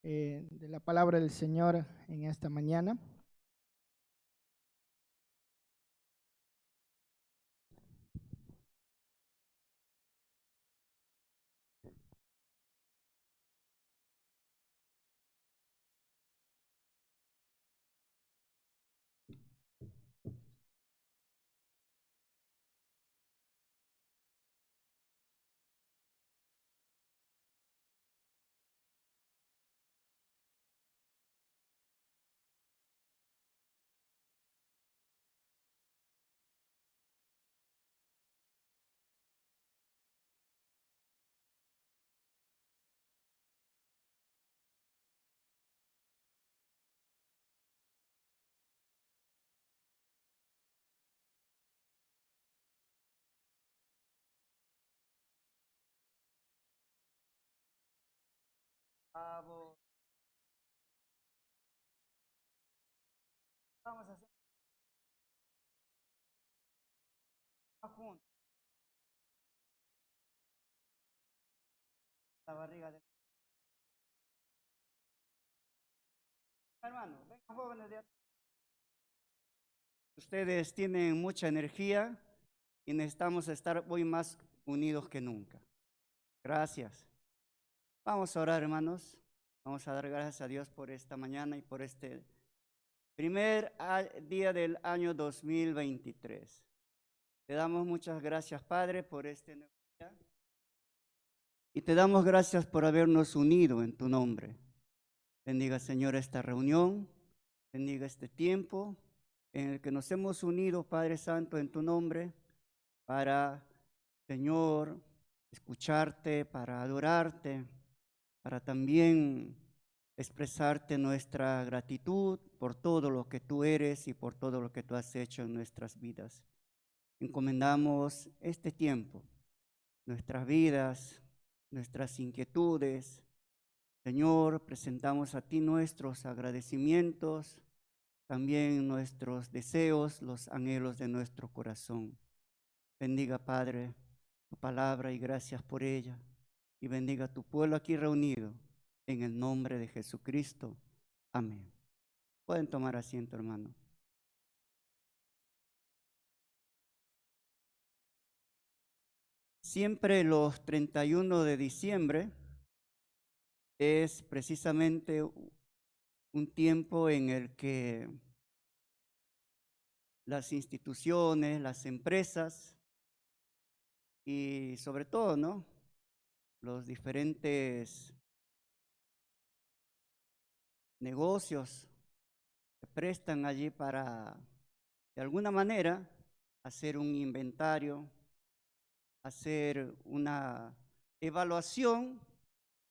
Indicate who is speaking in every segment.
Speaker 1: de la palabra del Señor en esta mañana. Vamos a hacer juntos la barriga de hermano. Vengan jóvenes de atrás. Ustedes tienen mucha energía y necesitamos estar hoy más unidos que nunca. Gracias. Vamos a orar, hermanos. Vamos a dar gracias a Dios por esta mañana y por este primer día del año 2023. Te damos muchas gracias, Padre, por este nuevo día. Y te damos gracias por habernos unido en tu nombre. Bendiga, Señor, esta reunión. Bendiga este tiempo en el que nos hemos unido, Padre Santo, en tu nombre, para, Señor, escucharte, para adorarte, para también expresarte nuestra gratitud por todo lo que tú eres y por todo lo que tú has hecho en nuestras vidas. Encomendamos este tiempo, nuestras vidas, nuestras inquietudes. Señor, presentamos a ti nuestros agradecimientos, también nuestros deseos, los anhelos de nuestro corazón. Bendiga, Padre, tu palabra y gracias por ella. Y bendiga a tu pueblo aquí reunido, en el nombre de Jesucristo. Amén. Pueden tomar asiento, hermano. Siempre los 31 de diciembre es precisamente un tiempo en el que las instituciones, las empresas y sobre todo, ¿no?, los diferentes negocios se prestan allí para, de alguna manera, hacer un inventario, hacer una evaluación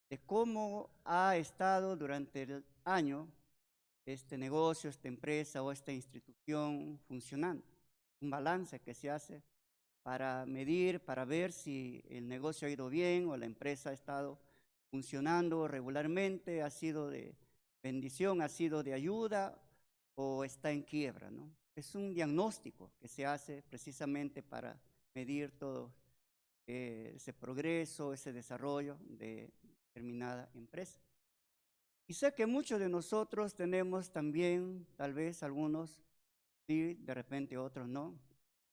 Speaker 1: de cómo ha estado durante el año este negocio, esta empresa o esta institución funcionando. Un balance que se hace para medir, para ver si el negocio ha ido bien o la empresa ha estado funcionando regularmente, ha sido de bendición, ha sido de ayuda o está en quiebra, ¿no? Es un diagnóstico que se hace precisamente para medir todo ese progreso, ese desarrollo de determinada empresa. Y sé que muchos de nosotros tenemos también, tal vez algunos sí, de repente otros no,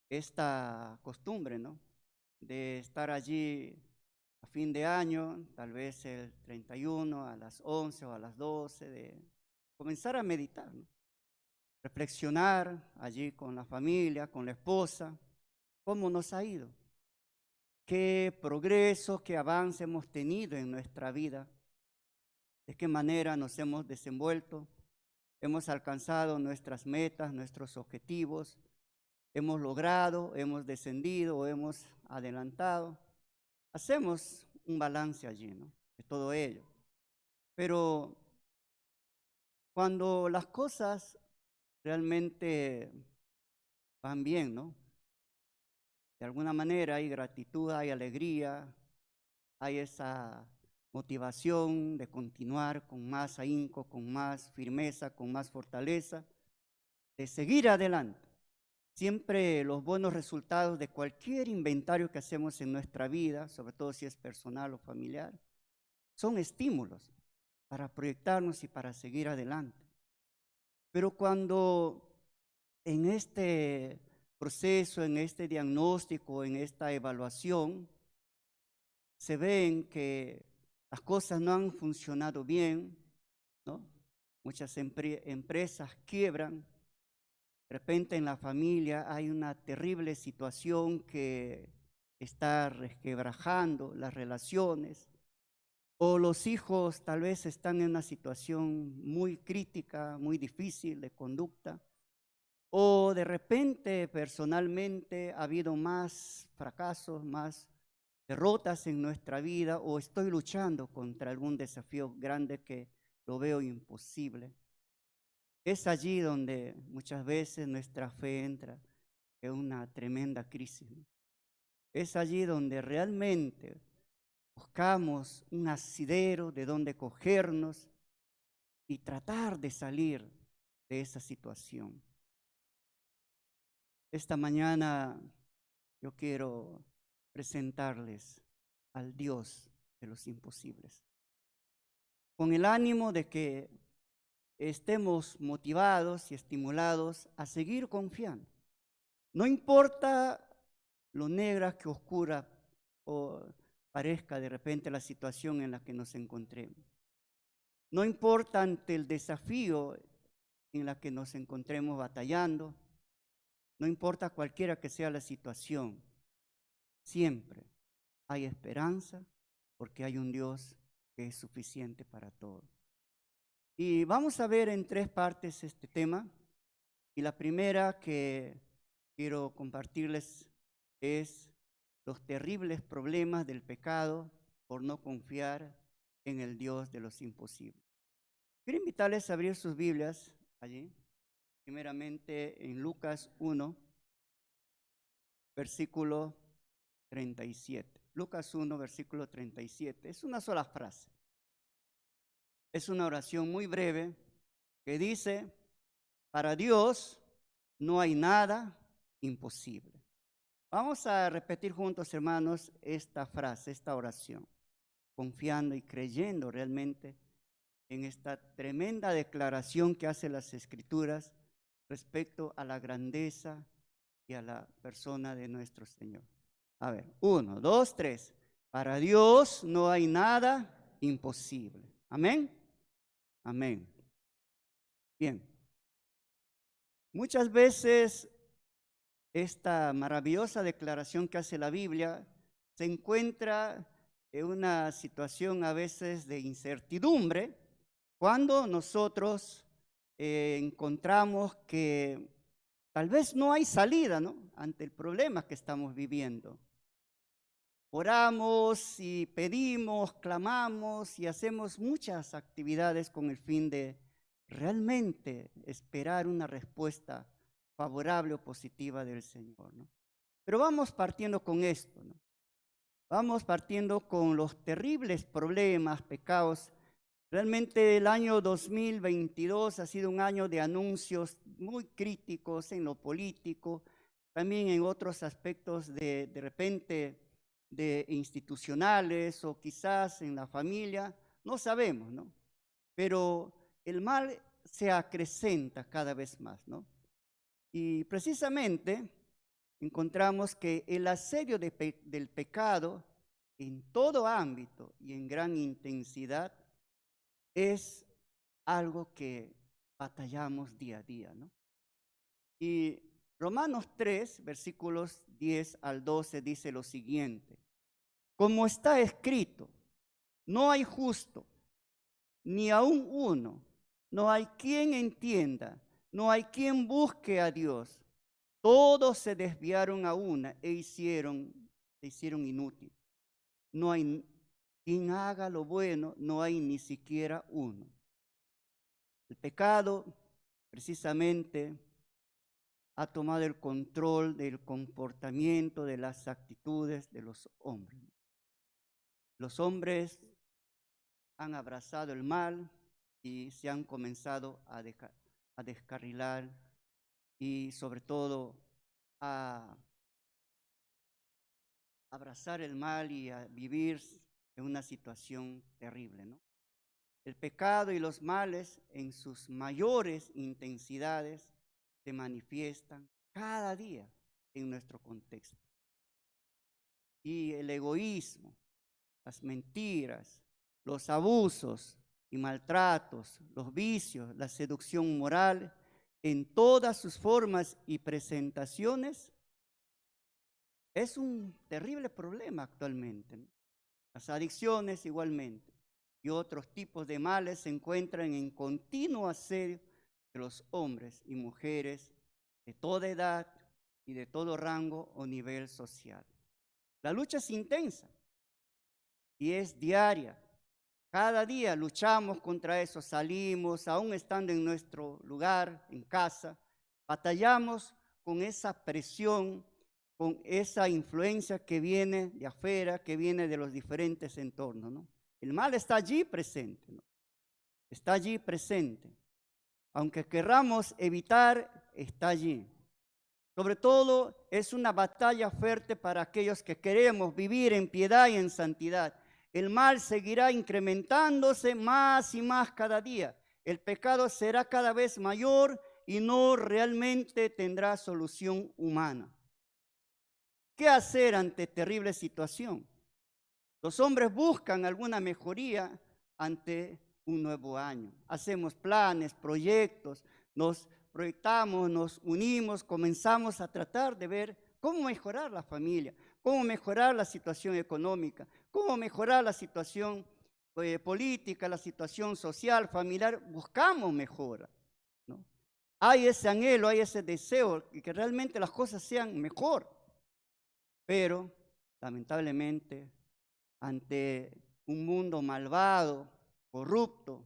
Speaker 1: esta costumbre, ¿no?, de estar allí a fin de año, tal vez el 31 a las 11 o a las 12, de comenzar a meditar, ¿no?, reflexionar allí con la familia, con la esposa, cómo nos ha ido, qué progreso, qué avance hemos tenido en nuestra vida, de qué manera nos hemos desenvuelto, hemos alcanzado nuestras metas, nuestros objetivos, hemos logrado, hemos descendido o hemos adelantado. Hacemos un balance allí, ¿no?, de todo ello. Pero cuando las cosas realmente van bien, ¿no?, de alguna manera hay gratitud, hay alegría, hay esa motivación de continuar con más ahínco, con más firmeza, con más fortaleza, de seguir adelante. Siempre los buenos resultados de cualquier inventario que hacemos en nuestra vida, sobre todo si es personal o familiar, son estímulos para proyectarnos y para seguir adelante. Pero cuando en este proceso, en este diagnóstico, en esta evaluación, se ven que las cosas no han funcionado bien, ¿no? Muchas empresas quiebran, de repente en la familia hay una terrible situación que está resquebrajando las relaciones, o los hijos tal vez están en una situación muy crítica, muy difícil de conducta, o de repente personalmente ha habido más fracasos, más derrotas en nuestra vida, o estoy luchando contra algún desafío grande que lo veo imposible. Es allí donde muchas veces nuestra fe entra en una tremenda crisis, ¿no? Es allí donde realmente buscamos un asidero de donde cogernos y tratar de salir de esa situación. Esta mañana yo quiero presentarles al Dios de los imposibles, con el ánimo de que estemos motivados y estimulados a seguir confiando. No importa lo negra que oscura o parezca de repente la situación en la que nos encontremos. No importa ante el desafío en la que nos encontremos batallando, no importa cualquiera que sea la situación, siempre hay esperanza porque hay un Dios que es suficiente para todo. Y vamos a ver en 3 partes este tema. Y la primera que quiero compartirles es los terribles problemas del pecado por no confiar en el Dios de los imposibles. Quiero invitarles a abrir sus Biblias allí, primeramente en Lucas 1, versículo 37. Lucas 1, versículo 37. Es una sola frase. Es una oración muy breve que dice: para Dios no hay nada imposible. Vamos a repetir juntos, hermanos, esta frase, esta oración, confiando y creyendo realmente en esta tremenda declaración que hacen las Escrituras respecto a la grandeza y a la persona de nuestro Señor. A ver, 1, 2, 3. Para Dios no hay nada imposible. Amén. Amén. Bien. Muchas veces esta maravillosa declaración que hace la Biblia se encuentra en una situación a veces de incertidumbre cuando nosotros encontramos que tal vez no hay salida, ¿no?, ante el problema que estamos viviendo. Oramos y pedimos, clamamos y hacemos muchas actividades con el fin de realmente esperar una respuesta favorable o positiva del Señor, ¿no? Pero vamos partiendo con esto, ¿no? Vamos partiendo con los terribles problemas, pecados. Realmente el año 2022 ha sido un año de anuncios muy críticos en lo político, también en otros aspectos de repente de institucionales o quizás en la familia, no sabemos, ¿no? Pero el mal se acrecenta cada vez más, ¿no? Y precisamente encontramos que el asedio del pecado en todo ámbito y en gran intensidad es algo que batallamos día a día, ¿no? Y Romanos 3, versículos 10 al 12 dice lo siguiente: como está escrito, no hay justo, ni aun uno, no hay quien entienda, no hay quien busque a Dios. Todos se desviaron a una se hicieron inútil. No hay quien haga lo bueno, no hay ni siquiera uno. El pecado precisamente ha tomado el control del comportamiento, de las actitudes de los hombres. Los hombres han abrazado el mal y se han comenzado a descarrilar y sobre todo a abrazar el mal y a vivir en una situación terrible, ¿no? El pecado y los males en sus mayores intensidades se manifiestan cada día en nuestro contexto. Y el egoísmo, las mentiras, los abusos y maltratos, los vicios, la seducción moral, en todas sus formas y presentaciones, es un terrible problema actualmente, ¿no? Las adicciones igualmente y otros tipos de males se encuentran en continuo asedio de los hombres y mujeres de toda edad y de todo rango o nivel social. La lucha es intensa y es diaria. Cada día luchamos contra eso, salimos, aún estando en nuestro lugar, en casa, batallamos con esa presión, con esa influencia que viene de afuera, que viene de los diferentes entornos, ¿no? El mal está allí presente, ¿no? Está allí presente. Aunque querramos evitar, está allí. Sobre todo es una batalla fuerte para aquellos que queremos vivir en piedad y en santidad. El mal seguirá incrementándose más y más cada día. El pecado será cada vez mayor y no realmente tendrá solución humana. ¿Qué hacer ante terrible situación? Los hombres buscan alguna mejoría ante un nuevo año. Hacemos planes, proyectos, nos proyectamos, nos unimos, comenzamos a tratar de ver cómo mejorar la familia, cómo mejorar la situación económica, cómo mejorar la situación política, la situación social, familiar. Buscamos mejora, ¿no? Hay ese anhelo, hay ese deseo de que realmente las cosas sean mejor, pero lamentablemente ante un mundo malvado, corrupto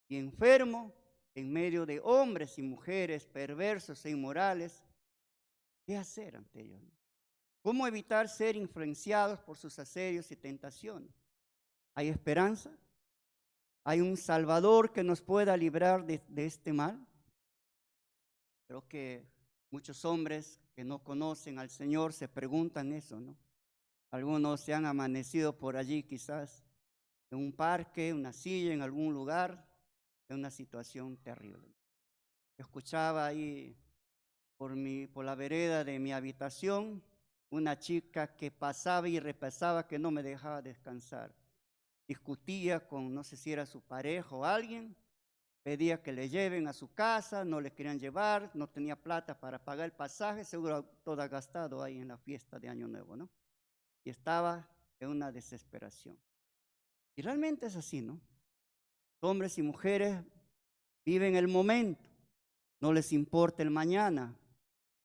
Speaker 1: y enfermo, en medio de hombres y mujeres perversos e inmorales, ¿qué hacer ante ellos? ¿Cómo evitar ser influenciados por sus asedios y tentaciones? ¿Hay esperanza? ¿Hay un Salvador que nos pueda librar de este mal? Creo que muchos hombres que no conocen al Señor se preguntan eso, ¿no? Algunos se han amanecido por allí quizás en un parque, una silla, en algún lugar, en una situación terrible. Escuchaba ahí por la vereda de mi habitación una chica que pasaba y repasaba, que no me dejaba descansar. Discutía con, no sé si era su pareja o alguien, pedía que le lleven a su casa, no le querían llevar, no tenía plata para pagar el pasaje, seguro todo gastado ahí en la fiesta de Año Nuevo, ¿no? Y estaba en una desesperación. Y realmente es así, ¿no? Hombres y mujeres viven el momento, no les importa el mañana.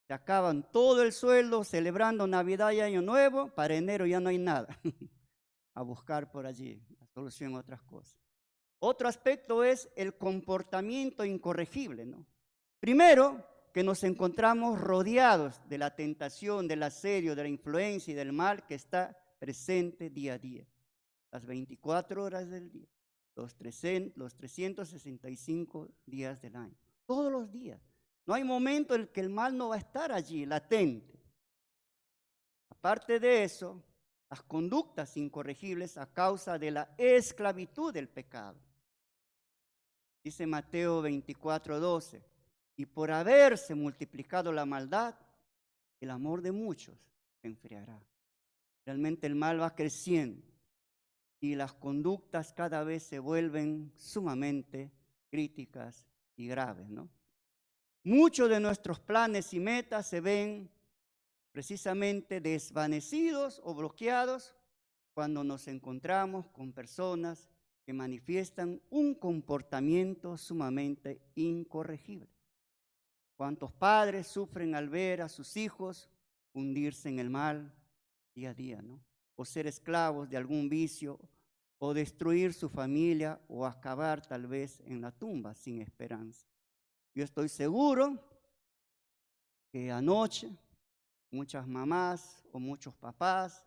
Speaker 1: Se acaban todo el sueldo celebrando Navidad y Año Nuevo, para enero ya no hay nada. A buscar por allí la solución a otras cosas. Otro aspecto es el comportamiento incorregible, ¿no? Primero, que nos encontramos rodeados de la tentación, del asedio, de la influencia y del mal que está presente día a día, las 24 horas del día, los 365 días del año, todos los días. No hay momento en el que el mal no va a estar allí, latente. Aparte de eso, las conductas incorregibles a causa de la esclavitud del pecado. Dice Mateo 24:12, y por haberse multiplicado la maldad, el amor de muchos se enfriará. Realmente el mal va creciendo y las conductas cada vez se vuelven sumamente críticas y graves, ¿no? Muchos de nuestros planes y metas se ven precisamente desvanecidos o bloqueados cuando nos encontramos con personas que manifiestan un comportamiento sumamente incorregible. ¿Cuántos padres sufren al ver a sus hijos hundirse en el mal día a día, ¿no? O ser esclavos de algún vicio, o destruir su familia, o acabar tal vez en la tumba sin esperanza? Yo estoy seguro que anoche muchas mamás o muchos papás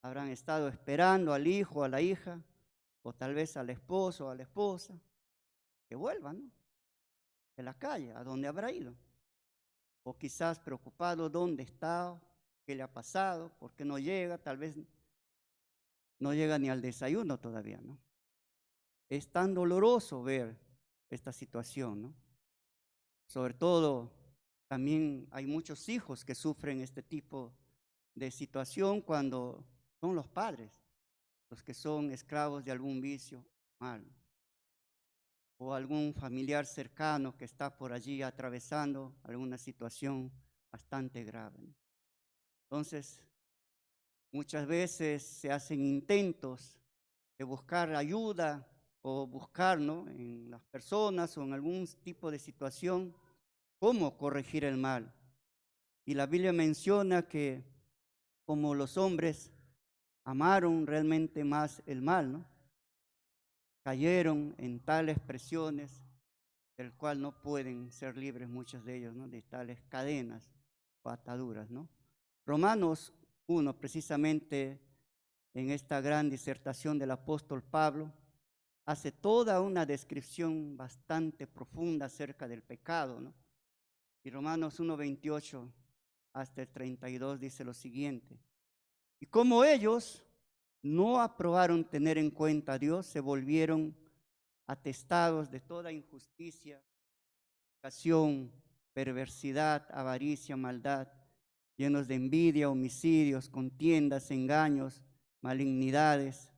Speaker 1: habrán estado esperando al hijo o a la hija, o tal vez al esposo o a la esposa, que vuelvan, ¿no?, de la calle, a donde habrá ido. O quizás preocupado dónde está, qué le ha pasado, por qué no llega, tal vez no llega ni al desayuno todavía, ¿no? es tan doloroso ver esta situación, ¿no? Sobre todo, también hay muchos hijos que sufren este tipo de situación cuando son los padres los que son esclavos de algún vicio mal, o algún familiar cercano que está por allí atravesando alguna situación bastante grave. Entonces, muchas veces se hacen intentos de buscar ayuda o buscar, ¿no?, en las personas o en algún tipo de situación cómo corregir el mal. Y la Biblia menciona que como los hombres amaron realmente más el mal, ¿no?, cayeron en tales presiones del cual no pueden ser libres muchos de ellos, ¿no?, de tales cadenas o ataduras, ¿no? Romanos 1, precisamente en esta gran disertación del apóstol Pablo, hace toda una descripción bastante profunda acerca del pecado, ¿no? Y Romanos 1:28 hasta el 32 dice lo siguiente: y como ellos no aprobaron tener en cuenta a Dios, se volvieron atestados de toda injusticia, pasión, perversidad, avaricia, maldad, llenos de envidia, homicidios, contiendas, engaños, malignidades,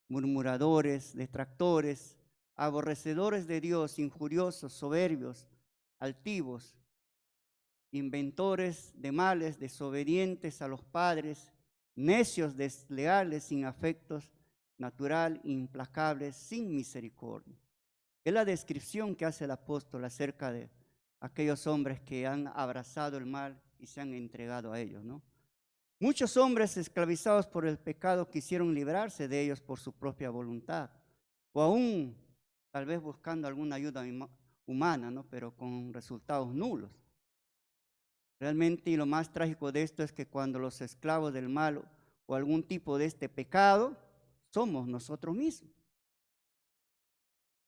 Speaker 1: murmuradores, detractores, aborrecedores de Dios, injuriosos, soberbios, altivos, inventores de males, desobedientes a los padres, necios, desleales, sin afectos, natural, implacables, sin misericordia. Es la descripción que hace el apóstol acerca de aquellos hombres que han abrazado el mal y se han entregado a ellos, ¿no? Muchos hombres esclavizados por el pecado quisieron librarse de ellos por su propia voluntad, o aún tal vez buscando alguna ayuda humana, ¿no?, pero con resultados nulos. Realmente, y lo más trágico de esto es que cuando los esclavos del mal o algún tipo de este pecado, somos nosotros mismos.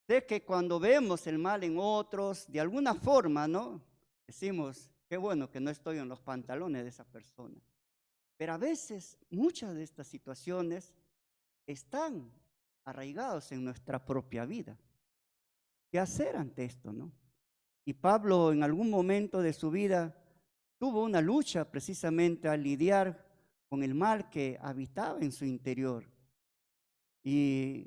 Speaker 1: Sé que cuando vemos el mal en otros, de alguna forma, ¿no?, decimos, qué bueno que no estoy en los pantalones de esa persona. Pero a veces muchas de estas situaciones están arraigados en nuestra propia vida. ¿Qué hacer ante esto, no? Y Pablo en algún momento de su vida tuvo una lucha precisamente al lidiar con el mal que habitaba en su interior y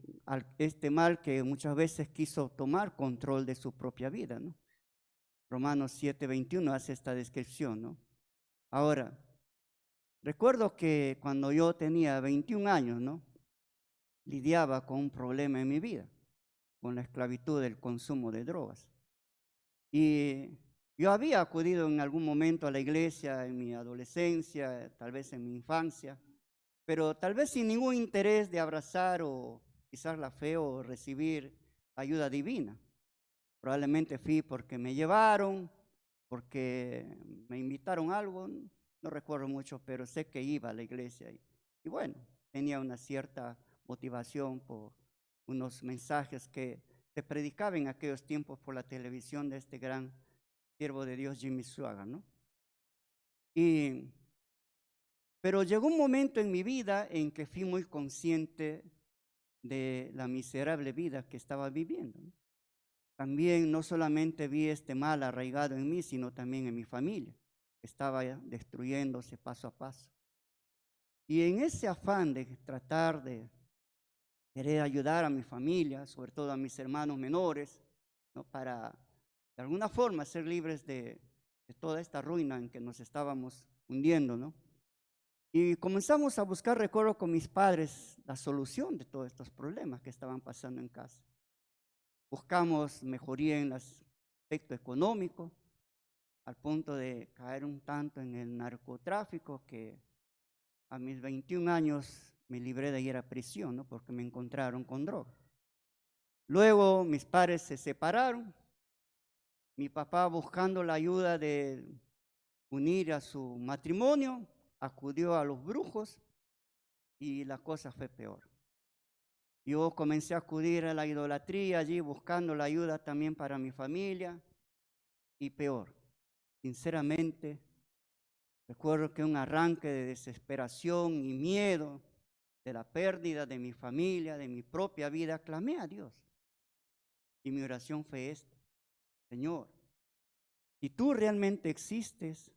Speaker 1: este mal que muchas veces quiso tomar control de su propia vida, ¿no? Romanos 7:21 hace esta descripción, ¿no? Ahora, recuerdo que cuando yo tenía 21 años, ¿no?, lidiaba con un problema en mi vida, con la esclavitud del consumo de drogas. Y yo había acudido en algún momento a la iglesia en mi adolescencia, tal vez en mi infancia, pero tal vez sin ningún interés de abrazar o quizás la fe o recibir ayuda divina. Probablemente fui porque me llevaron, porque me invitaron a algo, no recuerdo mucho, pero sé que iba a la iglesia y bueno, tenía una cierta motivación por unos mensajes que se predicaban en aquellos tiempos por la televisión de este gran siervo de Dios, Jimmy Swaggart, ¿no? Pero llegó un momento en mi vida en que fui muy consciente de la miserable vida que estaba viviendo, ¿no? También no solamente vi este mal arraigado en mí, sino también en mi familia, que estaba ya destruyéndose paso a paso. Y en ese afán de tratar de querer ayudar a mi familia, sobre todo a mis hermanos menores, ¿no?, para de alguna forma ser libres de toda esta ruina en que nos estábamos hundiendo, ¿no? Y comenzamos a buscar, recuerdo, con mis padres la solución de todos estos problemas que estaban pasando en casa. Buscamos mejoría en el aspecto económico, al punto de caer un tanto en el narcotráfico, que a mis 21 años me libré de ir a prisión, ¿no?, porque me encontraron con droga. Luego mis padres se separaron, mi papá, buscando la ayuda de unir a su matrimonio, acudió a los brujos y la cosa fue peor. Yo comencé a acudir a la idolatría allí, buscando la ayuda también para mi familia, y peor. Sinceramente, recuerdo que un arranque de desesperación y miedo de la pérdida de mi familia, de mi propia vida, clamé a Dios. Y mi oración fue esta: Señor, si tú realmente existes,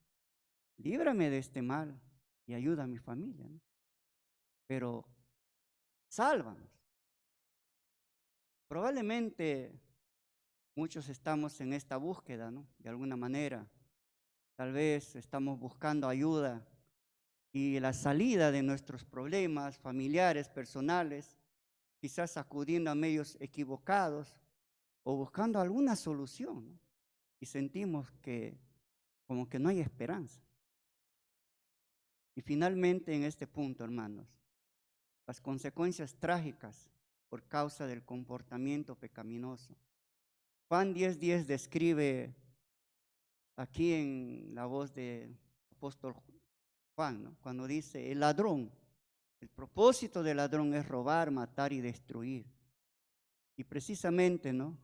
Speaker 1: líbrame de este mal y ayuda a mi familia, ¿no? Pero sálvanos. Probablemente muchos estamos en esta búsqueda, ¿no? De alguna manera, tal vez estamos buscando ayuda y la salida de nuestros problemas familiares, personales, quizás acudiendo a medios equivocados o buscando alguna solución, ¿no? Y sentimos que como que no hay esperanza. Y finalmente en este punto, hermanos, las consecuencias trágicas por causa del comportamiento pecaminoso. Juan 10:10 describe aquí en la voz de apóstol Juan, ¿no? Cuando dice: el ladrón, el propósito del ladrón es robar, matar y destruir. Y precisamente, ¿no?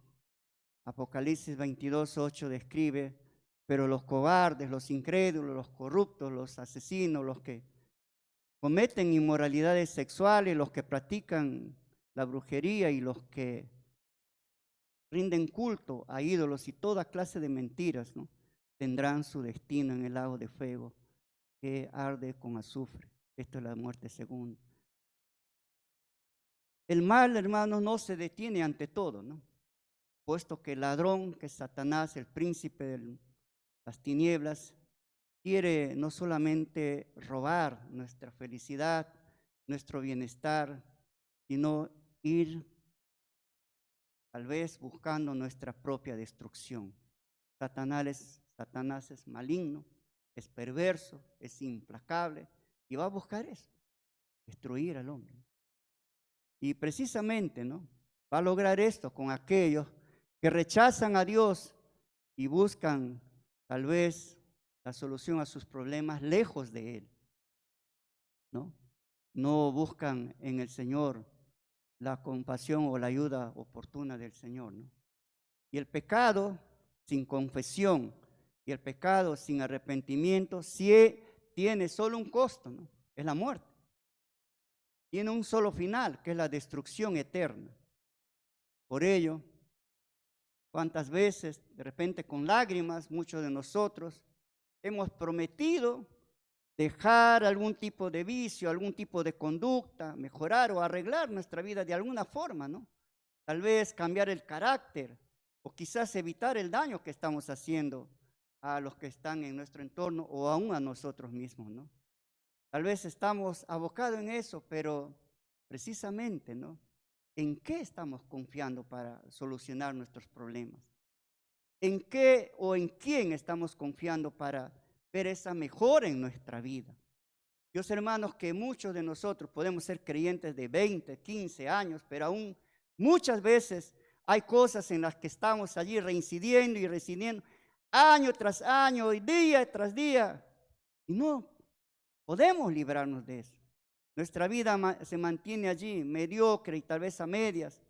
Speaker 1: Apocalipsis 22:8 describe: pero los cobardes, los incrédulos, los corruptos, los asesinos, los que cometen inmoralidades sexuales, los que practican la brujería y los que rinden culto a ídolos y toda clase de mentiras, ¿no? Tendrán su destino en el lago de fuego que arde con azufre. Esto es la muerte segunda. El mal, hermanos, no se detiene ante todo, ¿no? Puesto que el ladrón, que es Satanás, el príncipe de las tinieblas, quiere no solamente robar nuestra felicidad, nuestro bienestar, sino ir tal vez buscando nuestra propia destrucción. Satanás es maligno, es perverso, es implacable y va a buscar eso, destruir al hombre. Y precisamente, ¿no? Va a lograr esto con aquellos que rechazan a Dios y buscan tal vez la solución a sus problemas lejos de Él, ¿no? No buscan en el Señor la compasión o la ayuda oportuna del Señor, ¿no? Y el pecado sin confesión y el pecado sin arrepentimiento sí tiene solo un costo, ¿no? Es la muerte. Tiene un solo final, que es la destrucción eterna. Por ello, cuántas veces, de repente con lágrimas, muchos de nosotros hemos prometido dejar algún tipo de vicio, algún tipo de conducta, mejorar o arreglar nuestra vida de alguna forma, ¿no? Tal vez cambiar el carácter o quizás evitar el daño que estamos haciendo a los que están en nuestro entorno o aún a nosotros mismos, ¿no? Tal vez estamos abocados en eso, pero precisamente, ¿no? ¿En qué estamos confiando para solucionar nuestros problemas? ¿En qué o en quién estamos confiando para ver esa mejora en nuestra vida? Yo sé, hermanos, que muchos de nosotros podemos ser creyentes de 20, 15 años, pero aún muchas veces hay cosas en las que estamos allí reincidiendo y reincidiendo año tras año y día tras día, y no podemos librarnos de eso. Nuestra vida se mantiene allí, mediocre y tal vez a medias.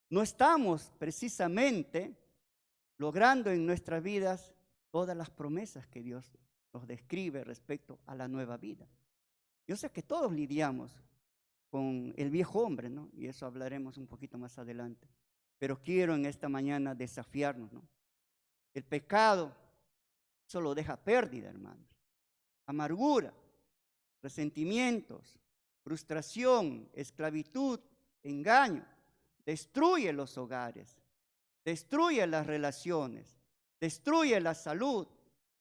Speaker 1: No estamos precisamente logrando en nuestras vidas todas las promesas que Dios nos describe respecto a la nueva vida. Yo sé que todos lidiamos con el viejo hombre, ¿no? Y eso hablaremos un poquito más adelante. Pero quiero en esta mañana desafiarnos, ¿no? El pecado solo deja pérdida, hermanos. Amargura, resentimientos, frustración, esclavitud, engaño. Destruye los hogares, destruye las relaciones, destruye la salud,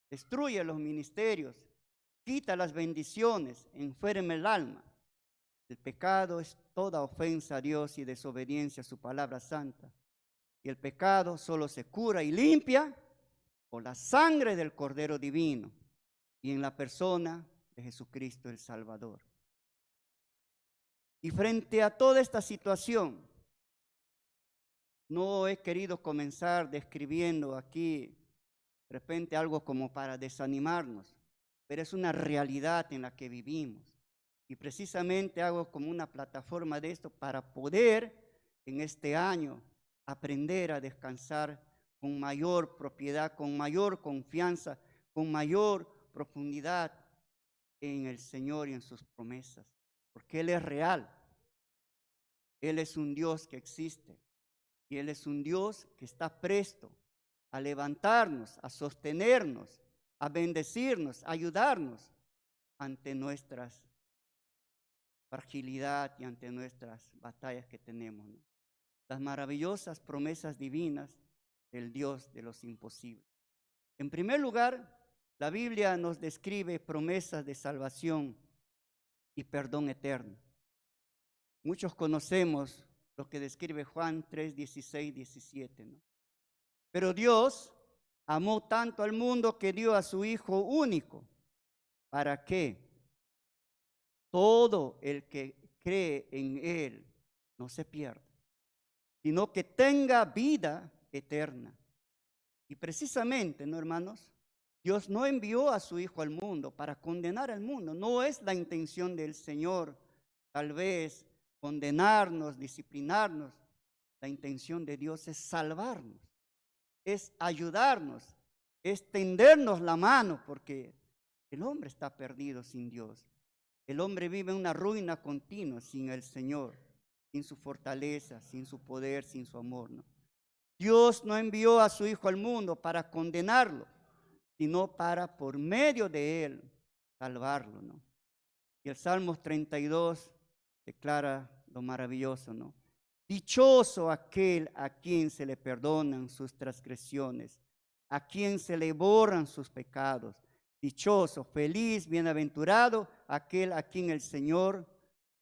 Speaker 1: destruye los ministerios, quita las bendiciones, enferma el alma. El pecado es toda ofensa a Dios y desobediencia a su palabra santa. Y el pecado solo se cura y limpia por la sangre del Cordero Divino y en la persona de Jesucristo el Salvador. Y frente a toda esta situación, no he querido comenzar describiendo aquí de repente algo como para desanimarnos, pero es una realidad en la que vivimos. Y precisamente hago como una plataforma de esto para poder en este año aprender a descansar con mayor propiedad, con mayor confianza, con mayor profundidad en el Señor y en sus promesas, porque Él es real. Él es un Dios que existe Y Él es un Dios que está presto a levantarnos, a sostenernos, a bendecirnos, a ayudarnos ante nuestras fragilidad y ante nuestras batallas que tenemos, ¿no? Las maravillosas promesas divinas del Dios de los imposibles. En primer lugar, la Biblia nos describe promesas de salvación y perdón eterno. Muchos conocemos lo que describe Juan 3, 16, 17, ¿no? Pero Dios amó tanto al mundo que dio a su Hijo único, para que todo el que cree en Él no se pierda, sino que tenga vida eterna. Y precisamente, ¿no, hermanos? Dios no envió a su Hijo al mundo para condenar al mundo. No es la intención del Señor, tal vez, condenarnos, disciplinarnos. La intención de Dios es salvarnos, es ayudarnos, es tendernos la mano, porque el hombre está perdido sin Dios. El hombre vive en una ruina continua sin el Señor, sin su fortaleza, sin su poder, sin su amor, ¿no? Dios no envió a su Hijo al mundo para condenarlo, sino para, por medio de Él, salvarlo, ¿no? Y el Salmo 32 declara lo maravilloso, ¿no? Dichoso aquel a quien se le perdonan sus transgresiones, a quien se le borran sus pecados. Dichoso, feliz, bienaventurado aquel a quien el Señor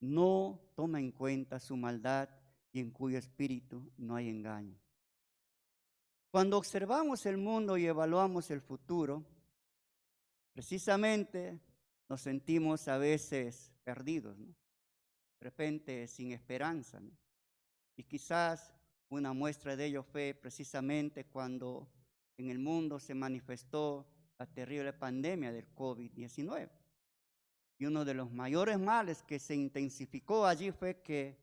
Speaker 1: no toma en cuenta su maldad y en cuyo espíritu no hay engaño. Cuando observamos el mundo y evaluamos el futuro, precisamente nos sentimos a veces perdidos, ¿no? De repente sin esperanza, ¿no? Y quizás una muestra de ello fue precisamente cuando en el mundo se manifestó la terrible pandemia del COVID-19. Y uno de los mayores males que se intensificó allí fue que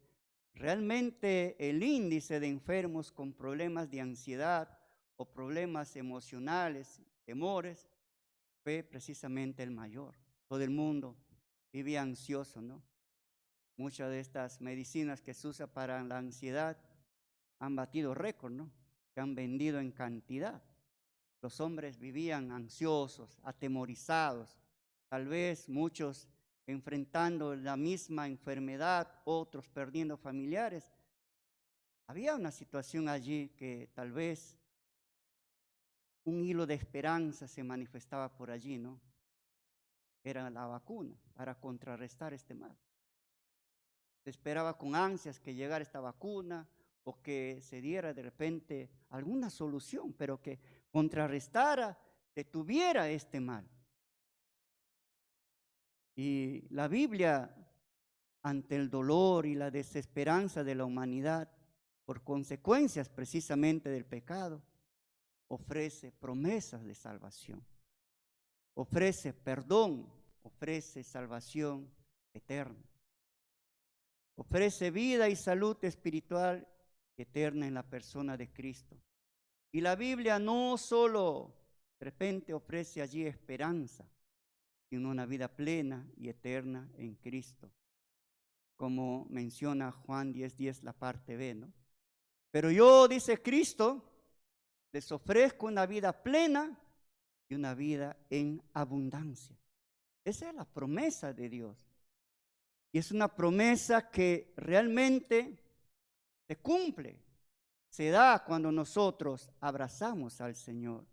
Speaker 1: realmente el índice de enfermos con problemas de ansiedad o problemas emocionales, temores, fue precisamente el mayor. Todo el mundo vivía ansioso, ¿no? Muchas de estas medicinas que se usan para la ansiedad han batido récord, ¿no? Se han vendido en cantidad. Los hombres vivían ansiosos, atemorizados, tal vez muchos enfrentando la misma enfermedad, otros perdiendo familiares. Había una situación allí que tal vez un hilo de esperanza se manifestaba por allí, ¿no? Era la vacuna para contrarrestar este mal. Se esperaba con ansias que llegara esta vacuna o que se diera de repente alguna solución, pero que contrarrestara, detuviera este mal. Y la Biblia, ante el dolor y la desesperanza de la humanidad, por consecuencias precisamente del pecado, ofrece promesas de salvación, ofrece perdón, ofrece salvación eterna, ofrece vida y salud espiritual eterna en la persona de Cristo. Y la Biblia no solo de repente ofrece allí esperanza, sino una vida plena y eterna en Cristo, como menciona Juan 10:10, la parte B, ¿no? Pero yo, dice Cristo, les ofrezco una vida plena y una vida en abundancia. Esa es la promesa de Dios. Y es una promesa que realmente se cumple, se da cuando nosotros abrazamos al Señor.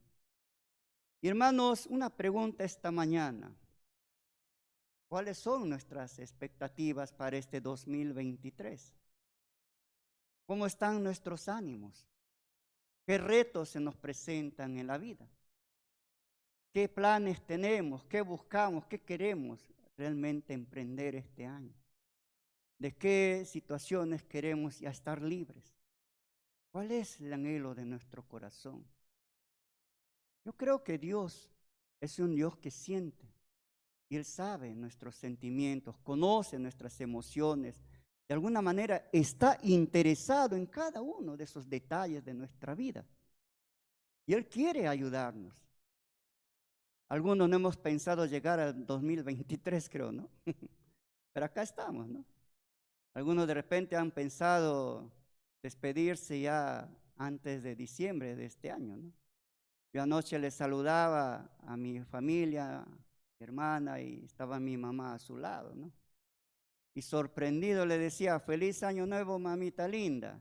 Speaker 1: Y hermanos, una pregunta esta mañana. ¿Cuáles son nuestras expectativas para este 2023? ¿Cómo están nuestros ánimos? ¿Qué retos se nos presentan en la vida? ¿Qué planes tenemos? ¿Qué buscamos? ¿Qué queremos realmente emprender este año? ¿De qué situaciones queremos ya estar libres? ¿Cuál es el anhelo de nuestro corazón? Yo creo que Dios es un Dios que siente. Y Él sabe nuestros sentimientos, conoce nuestras emociones. De alguna manera está interesado en cada uno de esos detalles de nuestra vida. Y Él quiere ayudarnos. Algunos no hemos pensado llegar al 2023, creo, ¿no? Pero acá estamos, ¿no? Algunos de repente han pensado despedirse ya antes de diciembre de este año, ¿no? Yo anoche le saludaba a mi familia, a mi hermana, y estaba mi mamá a su lado, ¿no? Y sorprendido le decía, feliz año nuevo, mamita linda.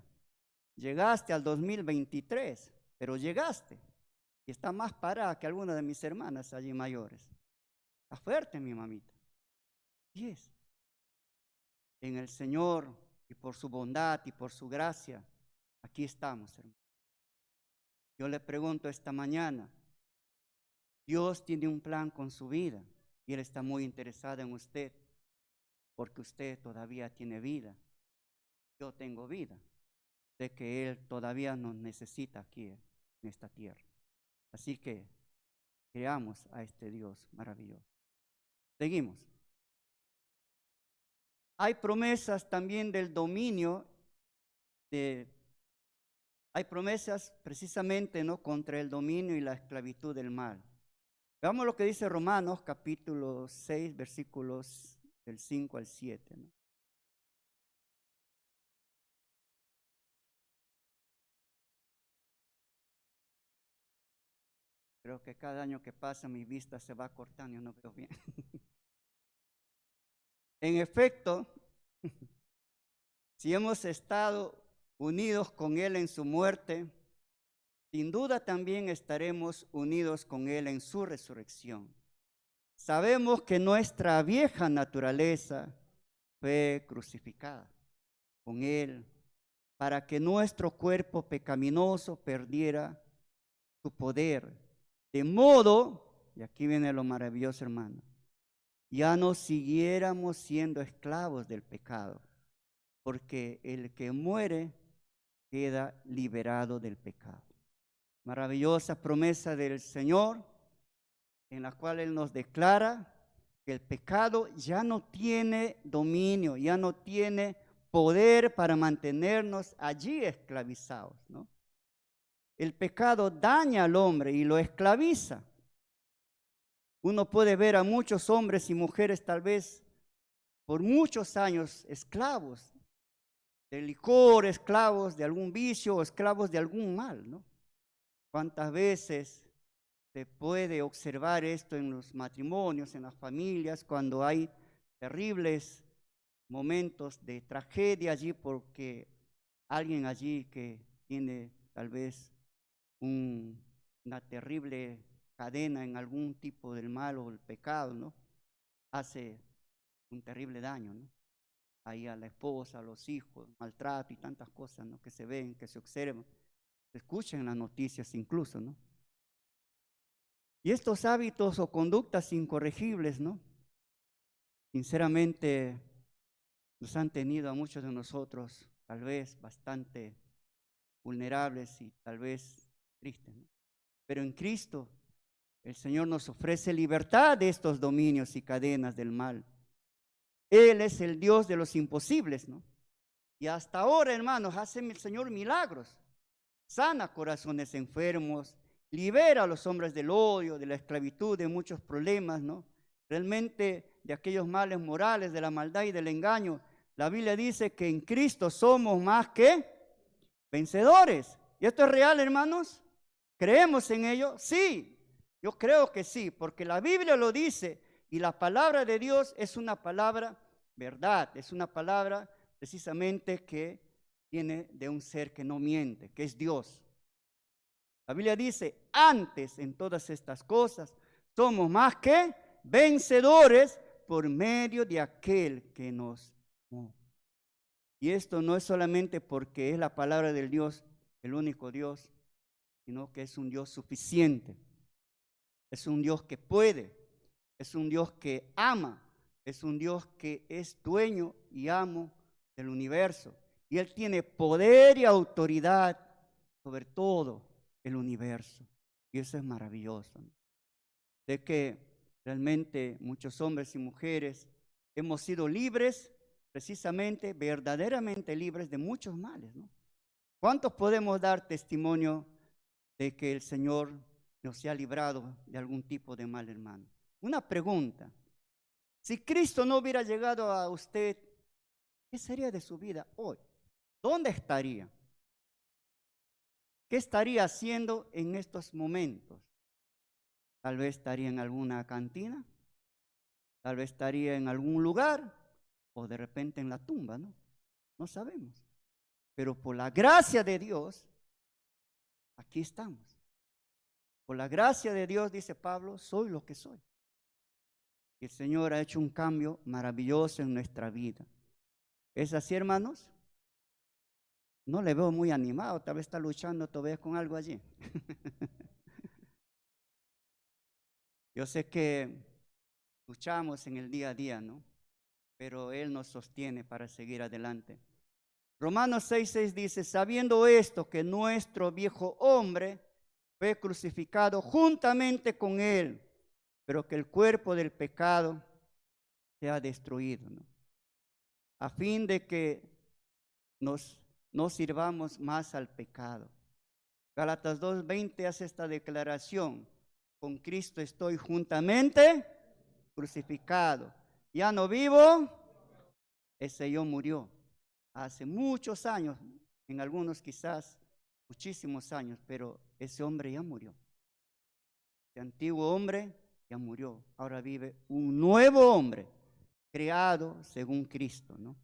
Speaker 1: Llegaste al 2023, pero llegaste. Y está más parada que alguna de mis hermanas allí mayores. Está fuerte mi mamita. Y es. En el Señor y por su bondad y por su gracia, aquí estamos, hermano. Yo le pregunto esta mañana, Dios tiene un plan con su vida y Él está muy interesado en usted porque usted todavía tiene vida. Yo tengo vida, de que Él todavía nos necesita aquí en esta tierra. Así que creamos a este Dios maravilloso. Seguimos. Hay promesas también del dominio, hay promesas precisamente, ¿no?, contra el dominio y la esclavitud del mal. Veamos lo que dice Romanos capítulo 6, versículos del 5 al 7, ¿no? Creo que cada año que pasa mi vista se va cortando y no veo bien. En efecto, si hemos estado unidos con Él en su muerte, sin duda también estaremos unidos con Él en su resurrección. Sabemos que nuestra vieja naturaleza fue crucificada con Él para que nuestro cuerpo pecaminoso perdiera su poder. De modo, y aquí viene lo maravilloso, hermano, ya no siguiéramos siendo esclavos del pecado, porque el que muere queda liberado del pecado. Maravillosa promesa del Señor, en la cual Él nos declara que el pecado ya no tiene dominio, ya no tiene poder para mantenernos allí esclavizados, ¿no? El pecado daña al hombre y lo esclaviza. Uno puede ver a muchos hombres y mujeres tal vez por muchos años esclavos del licor, esclavos de algún vicio, esclavos de algún mal, ¿no? ¿Cuántas veces se puede observar esto en los matrimonios, en las familias, cuando hay terribles momentos de tragedia allí porque alguien allí que tiene tal vez una terrible cadena en algún tipo del mal o el pecado, ¿no?, hace un terrible daño, ¿no?, ahí a la esposa, a los hijos, maltrato y tantas cosas, ¿no?, que se ven, que se observan, se escuchan en las noticias incluso, ¿no? Y estos hábitos o conductas incorregibles, ¿no?, sinceramente nos han tenido a muchos de nosotros tal vez bastante vulnerables y tal vez tristes, ¿no? Pero en Cristo el Señor nos ofrece libertad de estos dominios y cadenas del mal. Él es el Dios de los imposibles, ¿no? Y hasta ahora, hermanos, hace el Señor milagros. Sana corazones enfermos, libera a los hombres del odio, de la esclavitud, de muchos problemas, ¿no? Realmente de aquellos males morales, de la maldad y del engaño. La Biblia dice que en Cristo somos más que vencedores. ¿Y esto es real, hermanos? ¿Creemos en ello? Sí, yo creo que sí, porque la Biblia lo dice y la palabra de Dios es una palabra verdad, es una palabra precisamente que viene de un ser que no miente, que es Dios. La Biblia dice, antes en todas estas cosas somos más que vencedores por medio de aquel que nos amó. Y esto no es solamente porque es la palabra del Dios, el único Dios, sino que es un Dios suficiente. Es un Dios que puede, es un Dios que ama, es un Dios que es dueño y amo del universo. Y Él tiene poder y autoridad sobre todo el universo. Y eso es maravilloso, ¿no? De que realmente muchos hombres y mujeres hemos sido libres, precisamente, verdaderamente libres de muchos males, ¿no? ¿Cuántos podemos dar testimonio de que el Señor nos ha librado de algún tipo de mal, hermano? Una pregunta. Si Cristo no hubiera llegado a usted, ¿qué sería de su vida hoy? ¿Dónde estaría? ¿qué estaría haciendo en estos momentos? Tal vez estaría en alguna cantina, tal vez estaría en algún lugar o de repente en la tumba, ¿no? No sabemos. Pero por la gracia de Dios, aquí estamos. Por la gracia de Dios, dice Pablo, soy lo que soy. Y el Señor ha hecho un cambio maravilloso en nuestra vida. ¿Es así, hermanos? No le veo muy animado, tal vez está luchando todavía con algo allí. Yo sé que luchamos en el día a día, ¿no? Pero Él nos sostiene para seguir adelante. Romanos 6:6 dice, sabiendo esto, que nuestro viejo hombre fue crucificado juntamente con Él, pero que el cuerpo del pecado sea destruido, ¿no? A fin de que no sirvamos más al pecado. Gálatas 2:20 hace esta declaración, con Cristo estoy juntamente crucificado. Ya no vivo, ese yo murió hace muchos años, en algunos quizás muchísimos años, pero ese hombre ya murió. Ese antiguo hombre ya murió. Ahora vive un nuevo hombre, creado según Cristo, ¿no?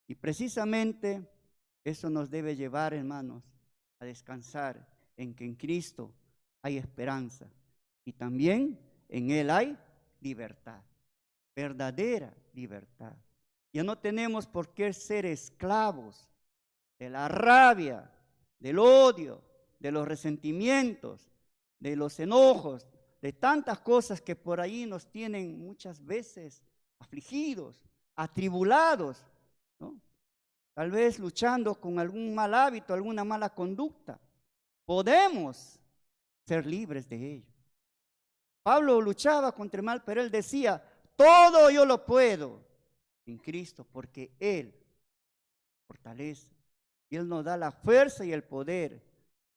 Speaker 1: Y precisamente eso nos debe llevar, hermanos, a descansar en que en Cristo hay esperanza y también en Él hay libertad, verdadera libertad. Ya no tenemos por qué ser esclavos de la rabia, del odio, de los resentimientos, de los enojos, de tantas cosas que por ahí nos tienen muchas veces afligidos, atribulados, ¿no? Tal vez luchando con algún mal hábito, alguna mala conducta. Podemos ser libres de ello. Pablo luchaba contra el mal, pero él decía, todo yo lo puedo en Cristo, porque Él fortalece. Y Él nos da la fuerza y el poder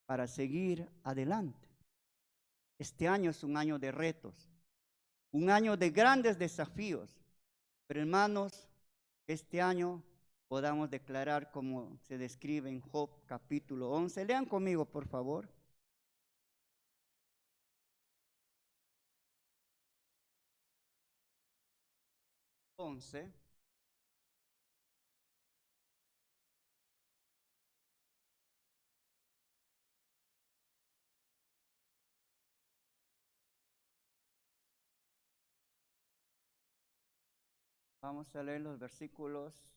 Speaker 1: para seguir adelante. Este año es un año de retos, un año de grandes desafíos. Pero hermanos, este año podamos declarar como se describe en Job capítulo 11. Lean conmigo, por favor. 11. Vamos a leer los versículos.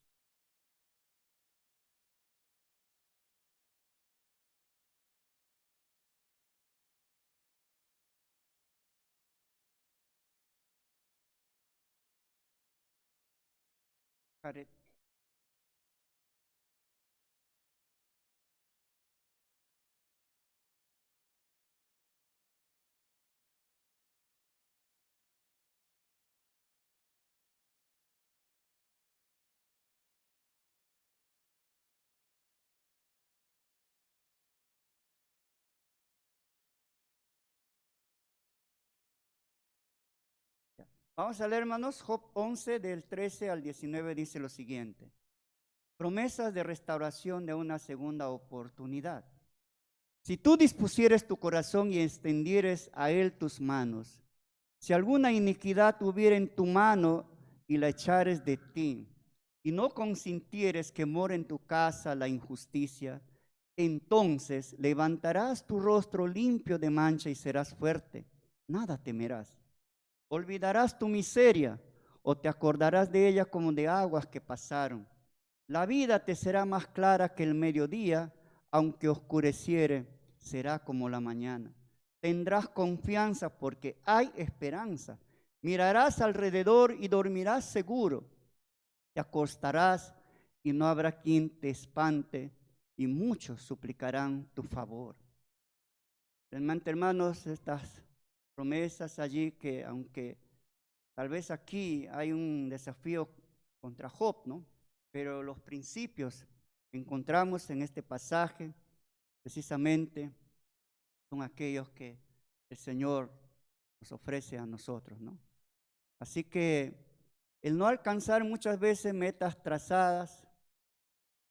Speaker 1: Vamos a leer, hermanos, Job 11 del 13 al 19 dice lo siguiente. Promesas de restauración de una segunda oportunidad. Si tú dispusieres tu corazón y extendieres a él tus manos, si alguna iniquidad hubiera en tu mano y la echares de ti, y no consintieres que more en tu casa la injusticia, entonces levantarás tu rostro limpio de mancha y serás fuerte, nada temerás. Olvidarás tu miseria o te acordarás de ella como de aguas que pasaron. La vida te será más clara que el mediodía, aunque oscureciere, será como la mañana. Tendrás confianza porque hay esperanza. Mirarás alrededor y dormirás seguro. Te acostarás y no habrá quien te espante y muchos suplicarán tu favor. Realmente, hermanos, estas promesas allí que aunque tal vez aquí hay un desafío contra Job, ¿no? Pero los principios que encontramos en este pasaje precisamente son aquellos que el Señor nos ofrece a nosotros, ¿no? Así que el no alcanzar muchas veces metas trazadas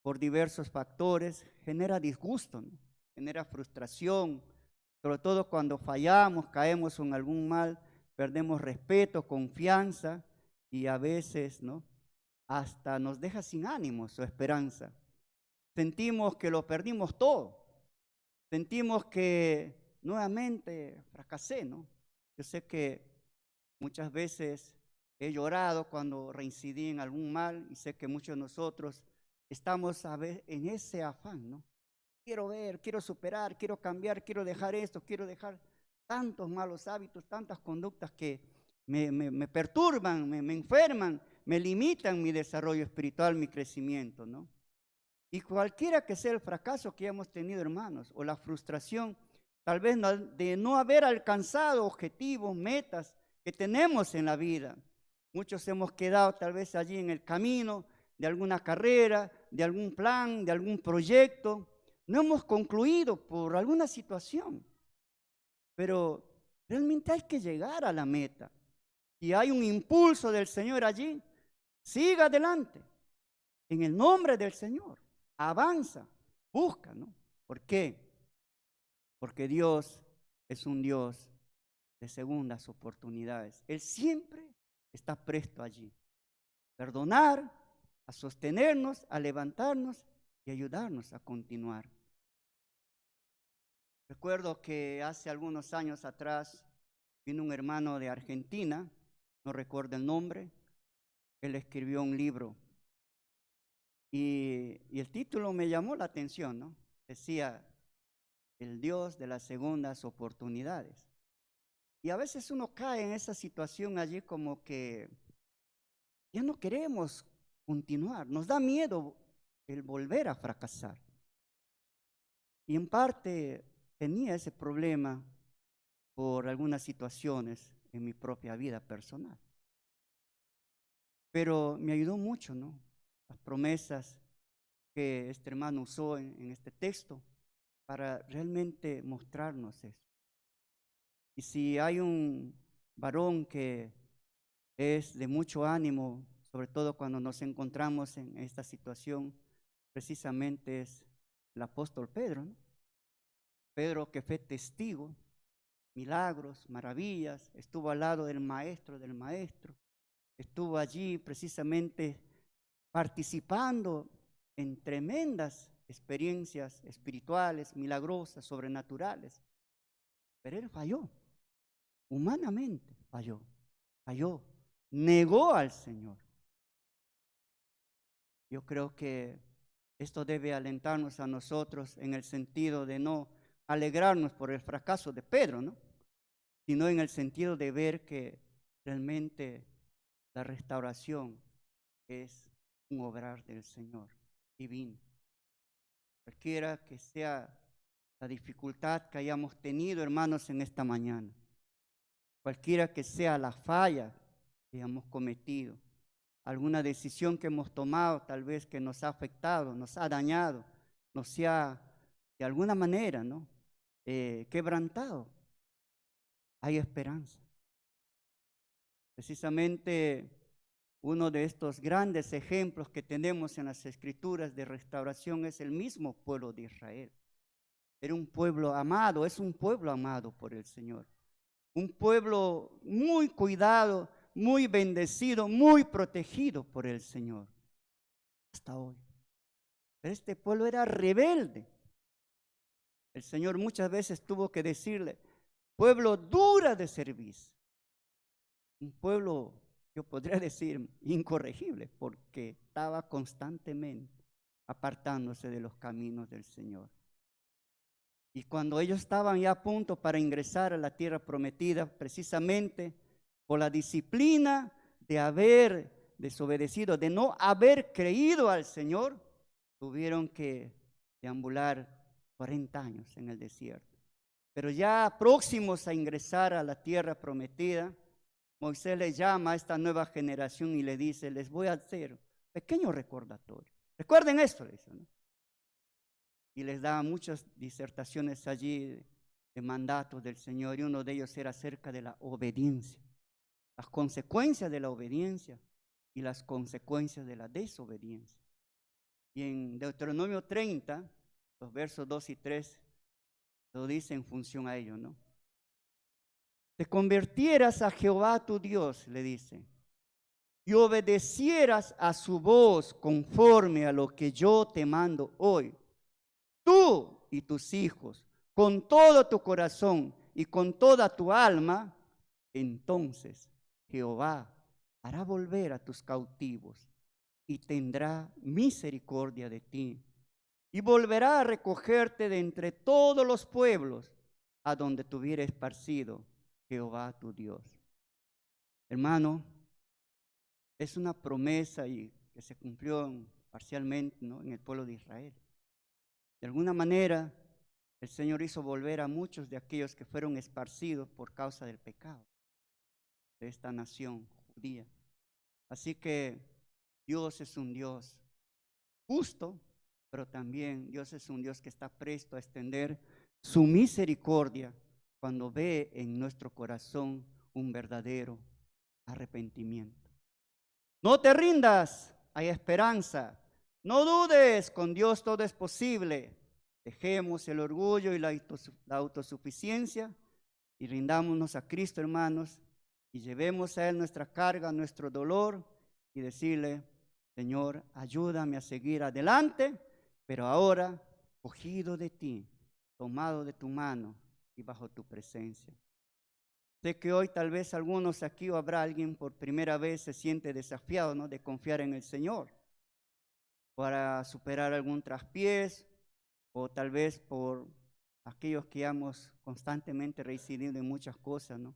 Speaker 1: por diversos factores genera disgusto, ¿no? genera frustración, sobre todo cuando fallamos, caemos en algún mal, perdemos respeto, confianza y a veces, ¿no?, hasta nos deja sin ánimos o esperanza. Sentimos que lo perdimos todo, sentimos que nuevamente fracasé, ¿no? Yo sé que muchas veces he llorado cuando reincidí en algún mal y sé que muchos de nosotros estamos a ver en ese afán, ¿no? Quiero ver, quiero superar, quiero cambiar, quiero dejar esto, quiero dejar tantos malos hábitos, tantas conductas que me perturban, me enferman, me limitan mi desarrollo espiritual, mi crecimiento, ¿no? Y cualquiera que sea el fracaso que hemos tenido, hermanos, o la frustración, tal vez de no haber alcanzado objetivos, metas que tenemos en la vida. Muchos hemos quedado tal vez allí en el camino de alguna carrera, de algún plan, de algún proyecto. No hemos concluido por alguna situación, pero realmente hay que llegar a la meta. Y hay un impulso del Señor allí. Siga adelante, en el nombre del Señor. Avanza, busca, ¿no? ¿Por qué? Porque Dios es un Dios de segundas oportunidades. Él siempre está presto allí. Perdonar, a sostenernos, a levantarnos y ayudarnos a continuar. Recuerdo que hace algunos años atrás vino un hermano de Argentina, no recuerdo el nombre, él escribió un libro y el título me llamó la atención, ¿no? Decía, el Dios de las segundas oportunidades. Y a veces uno cae en esa situación allí como que ya no queremos continuar, nos da miedo el volver a fracasar. Y en parte tenía ese problema por algunas situaciones en mi propia vida personal. Pero me ayudó mucho, ¿no? Las promesas que este hermano usó en este texto para realmente mostrarnos eso. Y si hay un varón que es de mucho ánimo, sobre todo cuando nos encontramos en esta situación, precisamente es el apóstol Pedro, ¿no? Pedro que fue testigo, milagros, maravillas, estuvo al lado del maestro, estuvo allí precisamente participando en tremendas experiencias espirituales, milagrosas, sobrenaturales. Pero él falló, humanamente falló, negó al Señor. Yo creo que esto debe alentarnos a nosotros en el sentido de no alegrarnos por el fracaso de Pedro, ¿no?, sino en el sentido de ver que realmente la restauración es un obrar del Señor divino. Cualquiera que sea la dificultad que hayamos tenido, hermanos, en esta mañana, cualquiera que sea la falla que hayamos cometido, alguna decisión que hemos tomado tal vez que nos ha afectado, nos ha dañado, nos ha de alguna manera, ¿no?, quebrantado, hay esperanza. Precisamente uno de estos grandes ejemplos que tenemos en las Escrituras de restauración es el mismo pueblo de Israel. Era un pueblo amado, es un pueblo amado por el Señor. Un pueblo muy cuidado, muy bendecido, muy protegido por el Señor. Hasta hoy. Pero este pueblo era rebelde. El Señor muchas veces tuvo que decirle, pueblo dura de servicio. Un pueblo, yo podría decir, incorregible, porque estaba constantemente apartándose de los caminos del Señor. Y cuando ellos estaban ya a punto para ingresar a la tierra prometida, precisamente por la disciplina de haber desobedecido, de no haber creído al Señor, tuvieron que deambular 40 años en el desierto. Pero ya próximos a ingresar a la tierra prometida, Moisés le llama a esta nueva generación y le dice, les voy a hacer un pequeño recordatorio. Recuerden esto, le dice, ¿no? Y les da muchas disertaciones allí de mandatos del Señor, y uno de ellos era acerca de la obediencia, las consecuencias de la obediencia y las consecuencias de la desobediencia. Y en Deuteronomio 30, los versos 2 y 3, Lo dice en función a ello, ¿no? Te convirtieras a Jehová tu Dios, le dice, y obedecieras a su voz conforme a lo que yo te mando hoy, tú y tus hijos, con todo tu corazón y con toda tu alma, entonces Jehová hará volver a tus cautivos y tendrá misericordia de ti y volverá a recogerte de entre todos los pueblos a donde te hubiera esparcido Jehová tu Dios. Hermano, es una promesa y que se cumplió parcialmente, ¿no?, en el pueblo de Israel. De alguna manera, el Señor hizo volver a muchos de aquellos que fueron esparcidos por causa del pecado de esta nación judía. Así que Dios es un Dios justo, pero también Dios es un Dios que está presto a extender su misericordia cuando ve en nuestro corazón un verdadero arrepentimiento. No te rindas, hay esperanza. No dudes, con Dios todo es posible. Dejemos el orgullo y la autosuficiencia y rindámonos a Cristo, hermanos, y llevemos a Él nuestra carga, nuestro dolor, y decirle: Señor, ayúdame a seguir adelante, pero ahora cogido de ti, tomado de tu mano y bajo tu presencia. Sé que hoy tal vez algunos aquí o habrá alguien por primera vez se siente desafiado, ¿no?, de confiar en el Señor para superar algún traspiés, o tal vez por aquellos que hemos constantemente reincidido en muchas cosas, ¿no?,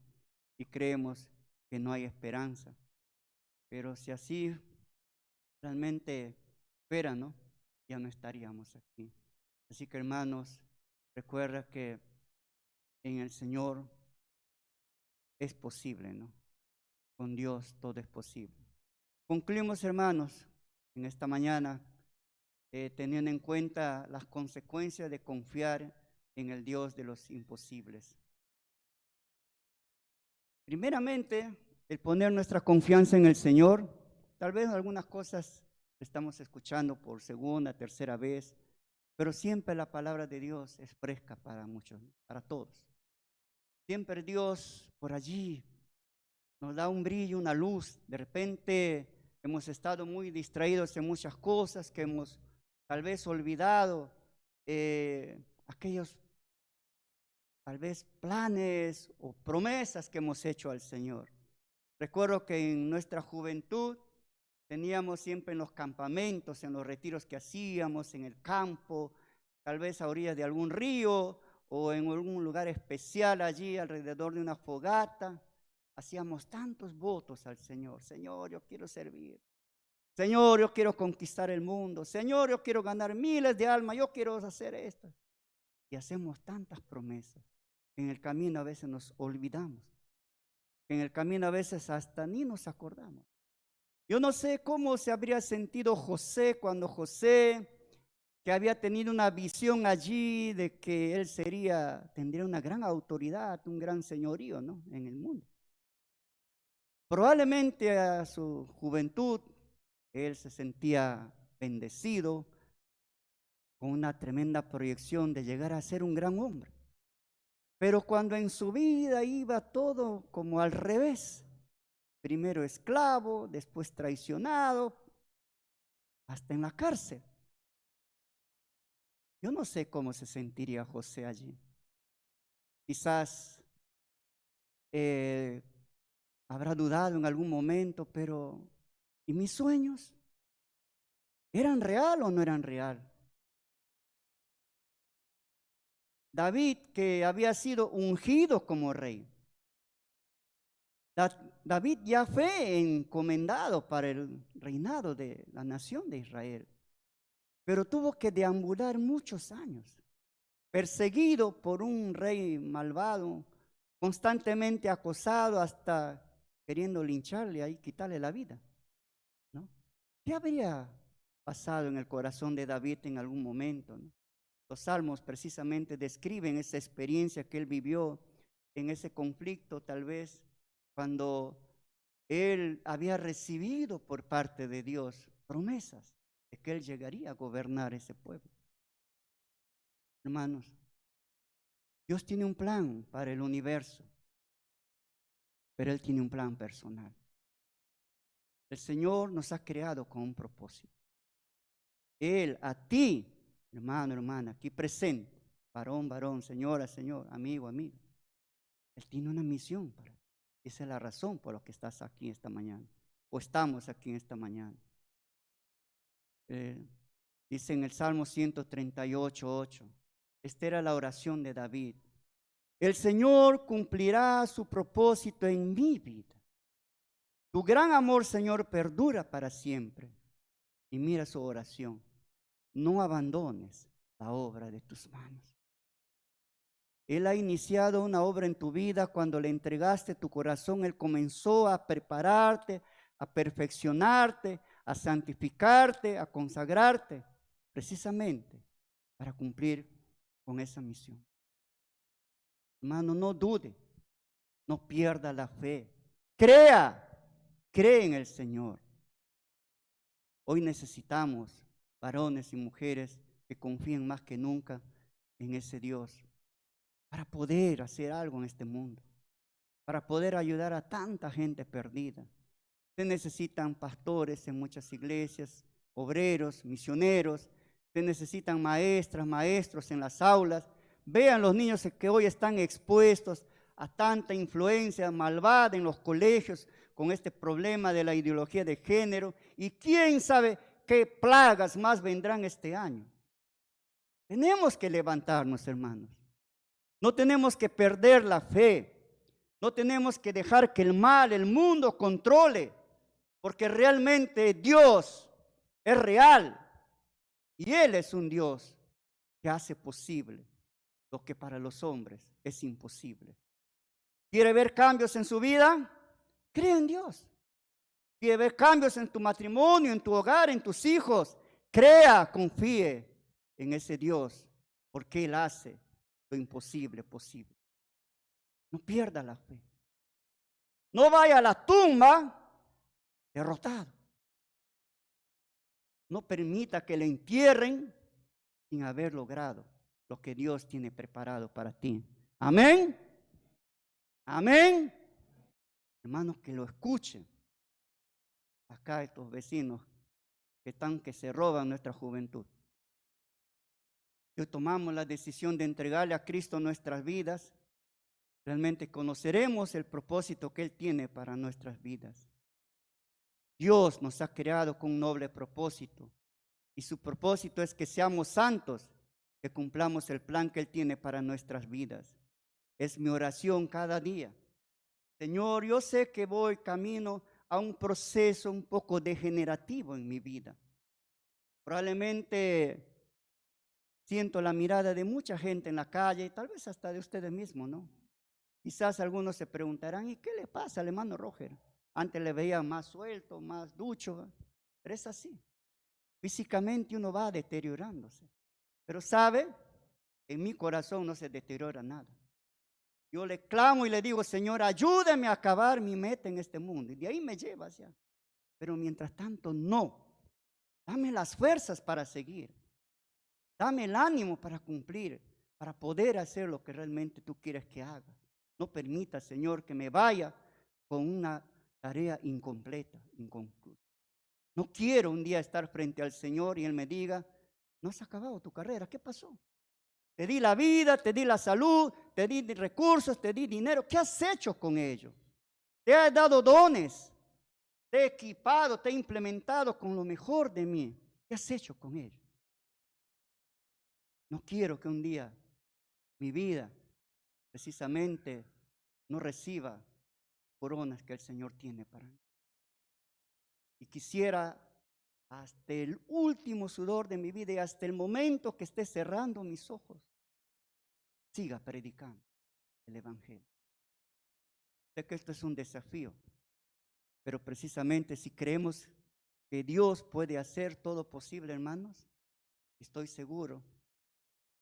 Speaker 1: y creemos que no hay esperanza. Pero si así realmente fuera, ¿no?, ya no estaríamos aquí. Así que, hermanos, recuerda que en el Señor es posible, ¿no? Con Dios todo es posible. Concluimos, hermanos, en esta mañana, teniendo en cuenta las consecuencias de confiar en el Dios de los imposibles. Primeramente, el poner nuestra confianza en el Señor. Tal vez algunas cosas estamos escuchando por segunda, tercera vez, pero siempre la palabra de Dios es fresca para muchos, para todos. Siempre Dios por allí nos da un brillo, una luz. De repente hemos estado muy distraídos en muchas cosas, que hemos tal vez olvidado aquellos tal vez planes o promesas que hemos hecho al Señor. Recuerdo que en nuestra juventud teníamos siempre en los campamentos, en los retiros que hacíamos, en el campo, tal vez a orillas de algún río o en algún lugar especial allí alrededor de una fogata, hacíamos tantos votos al Señor. Señor, yo quiero servir. Señor, yo quiero conquistar el mundo. Señor, yo quiero ganar miles de almas. Yo quiero hacer esto. Y hacemos tantas promesas. En el camino a veces nos olvidamos. En el camino a veces hasta ni nos acordamos. Yo no sé cómo se habría sentido José cuando José, que había tenido una visión allí de que él tendría una gran autoridad, un gran señorío, ¿no?, en el mundo. Probablemente a su juventud él se sentía bendecido con una tremenda proyección de llegar a ser un gran hombre. Pero cuando en su vida iba todo como al revés, primero esclavo, después traicionado, hasta en la cárcel. Yo no sé cómo se sentiría José allí. Quizás habrá dudado en algún momento, pero ¿y mis sueños? ¿Eran real o no eran real? David, que había sido ungido como rey. David ya fue encomendado para el reinado de la nación de Israel, pero tuvo que deambular muchos años, perseguido por un rey malvado, constantemente acosado, hasta queriendo lincharle y quitarle la vida, ¿no? ¿Qué habría pasado en el corazón de David en algún momento, ¿no? Los salmos precisamente describen esa experiencia que él vivió en ese conflicto, tal vez cuando él había recibido por parte de Dios promesas de que él llegaría a gobernar ese pueblo. Hermanos, Dios tiene un plan para el universo, pero Él tiene un plan personal. El Señor nos ha creado con un propósito. Él, a ti, hermano, hermana, aquí presente, varón, varón, señora, señor, amigo, amiga, Él tiene una misión para ti. Esa es la razón por la que estás aquí esta mañana, o estamos aquí esta mañana. Dice en el Salmo 138:8, esta era la oración de David: el Señor cumplirá su propósito en mi vida. Tu gran amor, Señor, perdura para siempre. Y mira su oración: no abandones la obra de tus manos. Él ha iniciado una obra en tu vida. Cuando le entregaste tu corazón, Él comenzó a prepararte, a perfeccionarte, a santificarte, a consagrarte, precisamente para cumplir con esa misión. Hermano, no dude, no pierda la fe. Cree en el Señor. Hoy necesitamos varones y mujeres que confíen más que nunca en ese Dios para poder hacer algo en este mundo, para poder ayudar a tanta gente perdida. Se necesitan pastores en muchas iglesias, obreros, misioneros, se necesitan maestras, maestros en las aulas. Vean los niños que hoy están expuestos a tanta influencia malvada en los colegios con este problema de la ideología de género, y quién sabe qué plagas más vendrán este año. Tenemos que levantarnos, hermanos. No tenemos que perder la fe. No tenemos que dejar que el mal, el mundo controle, porque realmente Dios es real y Él es un Dios que hace posible lo que para los hombres es imposible. ¿Quiere ver cambios en su vida? Cree en Dios. ¿Quiere ver cambios en tu matrimonio, en tu hogar, en tus hijos? Crea, confíe en ese Dios, porque Él hace lo imposible posible. No pierda la fe. No vaya a la tumba derrotado. No permita que le entierren sin haber logrado lo que Dios tiene preparado para ti. Amén. Amén. Hermanos, que lo escuchen. Acá estos vecinos que se roban nuestra juventud. Hoy tomamos la decisión de entregarle a Cristo nuestras vidas. Realmente conoceremos el propósito que Él tiene para nuestras vidas. Dios nos ha creado con un noble propósito, y su propósito es que seamos santos, que cumplamos el plan que Él tiene para nuestras vidas. Es mi oración cada día. Señor, yo sé que voy camino a un proceso un poco degenerativo en mi vida. Probablemente siento la mirada de mucha gente en la calle, y tal vez hasta de ustedes mismos, ¿no? Quizás algunos se preguntarán: ¿y qué le pasa al hermano Roger? Antes le veía más suelto, más ducho, pero es así. Físicamente uno va deteriorándose, pero sabe, en mi corazón no se deteriora nada. Yo le clamo y le digo: Señor, ayúdame a acabar mi meta en este mundo, y de ahí me lleva hacia. Pero mientras tanto, no. Dame las fuerzas para seguir. Dame el ánimo para cumplir, para poder hacer lo que realmente tú quieres que haga. No permita, Señor, que me vaya con una tarea incompleta, inconclusa. No quiero un día estar frente al Señor y Él me diga: no has acabado tu carrera, ¿qué pasó? Te di la vida, te di la salud, te di recursos, te di dinero. ¿Qué has hecho con ello? Te he dado dones, te he equipado, te he implementado con lo mejor de mí. ¿Qué has hecho con ello? No quiero que un día mi vida precisamente no reciba coronas que el Señor tiene para mí. Y quisiera, hasta el último sudor de mi vida y hasta el momento que esté cerrando mis ojos, siga predicando el Evangelio. Sé que esto es un desafío, pero precisamente si creemos que Dios puede hacer todo posible, hermanos, estoy seguro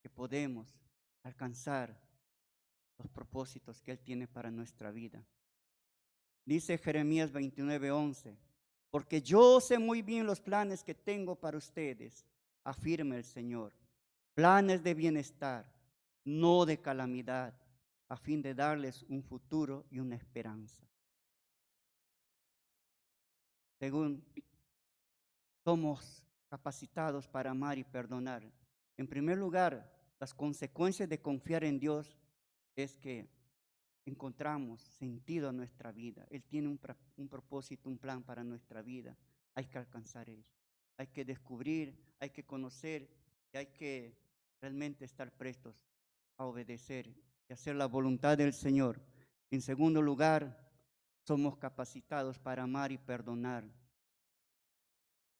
Speaker 1: que podemos alcanzar los propósitos que Él tiene para nuestra vida. Dice Jeremías 29:11, porque yo sé muy bien los planes que tengo para ustedes, afirma el Señor, planes de bienestar no de calamidad, a fin de darles un futuro y una esperanza. Según somos capacitados para amar y perdonar. En primer lugar, las consecuencias de confiar en Dios es que encontramos sentido a nuestra vida. Él tiene un propósito, un plan para nuestra vida. Hay que alcanzar Él. Hay que descubrir, hay que conocer y hay que realmente estar prestos a obedecer y hacer la voluntad del Señor. En segundo lugar, somos capacitados para amar y perdonar.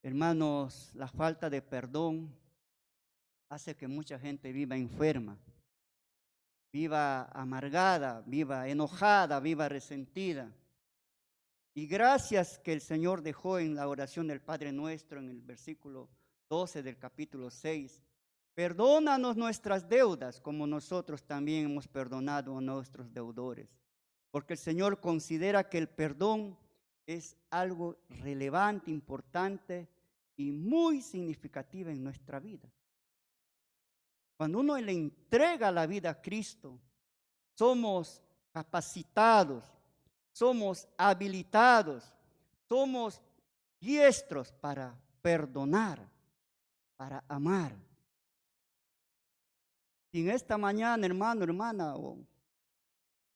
Speaker 1: Hermanos, la falta de perdón hace que mucha gente viva enferma, viva amargada, viva enojada, viva resentida. Y gracias que el Señor dejó en la oración del Padre Nuestro, en el versículo 12 del capítulo 6, perdónanos nuestras deudas como nosotros también hemos perdonado a nuestros deudores. Porque el Señor considera que el perdón es algo relevante, importante y muy significativo en nuestra vida. Cuando uno le entrega la vida a Cristo, somos capacitados, somos habilitados, somos diestros para perdonar, para amar. Si en esta mañana, hermano, hermana,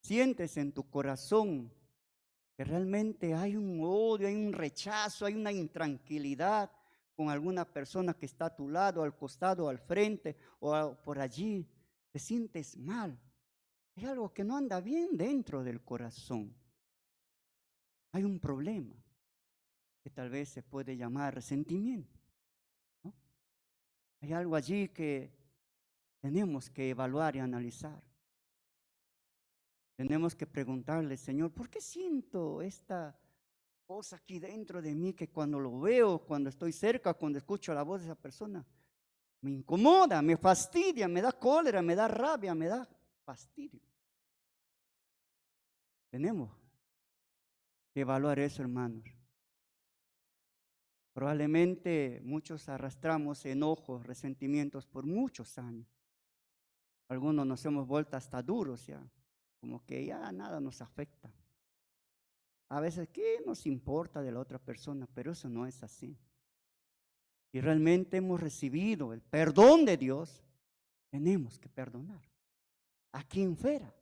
Speaker 1: sientes en tu corazón que realmente hay un odio, hay un rechazo, hay una intranquilidad con alguna persona que está a tu lado, al costado, al frente o por allí, te sientes mal. Hay algo que no anda bien dentro del corazón. Hay un problema que tal vez se puede llamar resentimiento, ¿no? Hay algo allí que tenemos que evaluar y analizar. Tenemos que preguntarle, Señor, ¿por qué siento esta cosa aquí dentro de mí que cuando lo veo, cuando estoy cerca, cuando escucho la voz de esa persona, me incomoda, me fastidia, me da cólera, me da rabia, me da fastidio? Tenemos que evaluar eso, hermanos. Probablemente muchos arrastramos enojos, resentimientos por muchos años. Algunos nos hemos vuelto hasta duros ya, como que ya nada nos afecta. A veces, ¿qué nos importa de la otra persona? Pero eso no es así. Y realmente hemos recibido el perdón de Dios, tenemos que perdonar a quien fuera,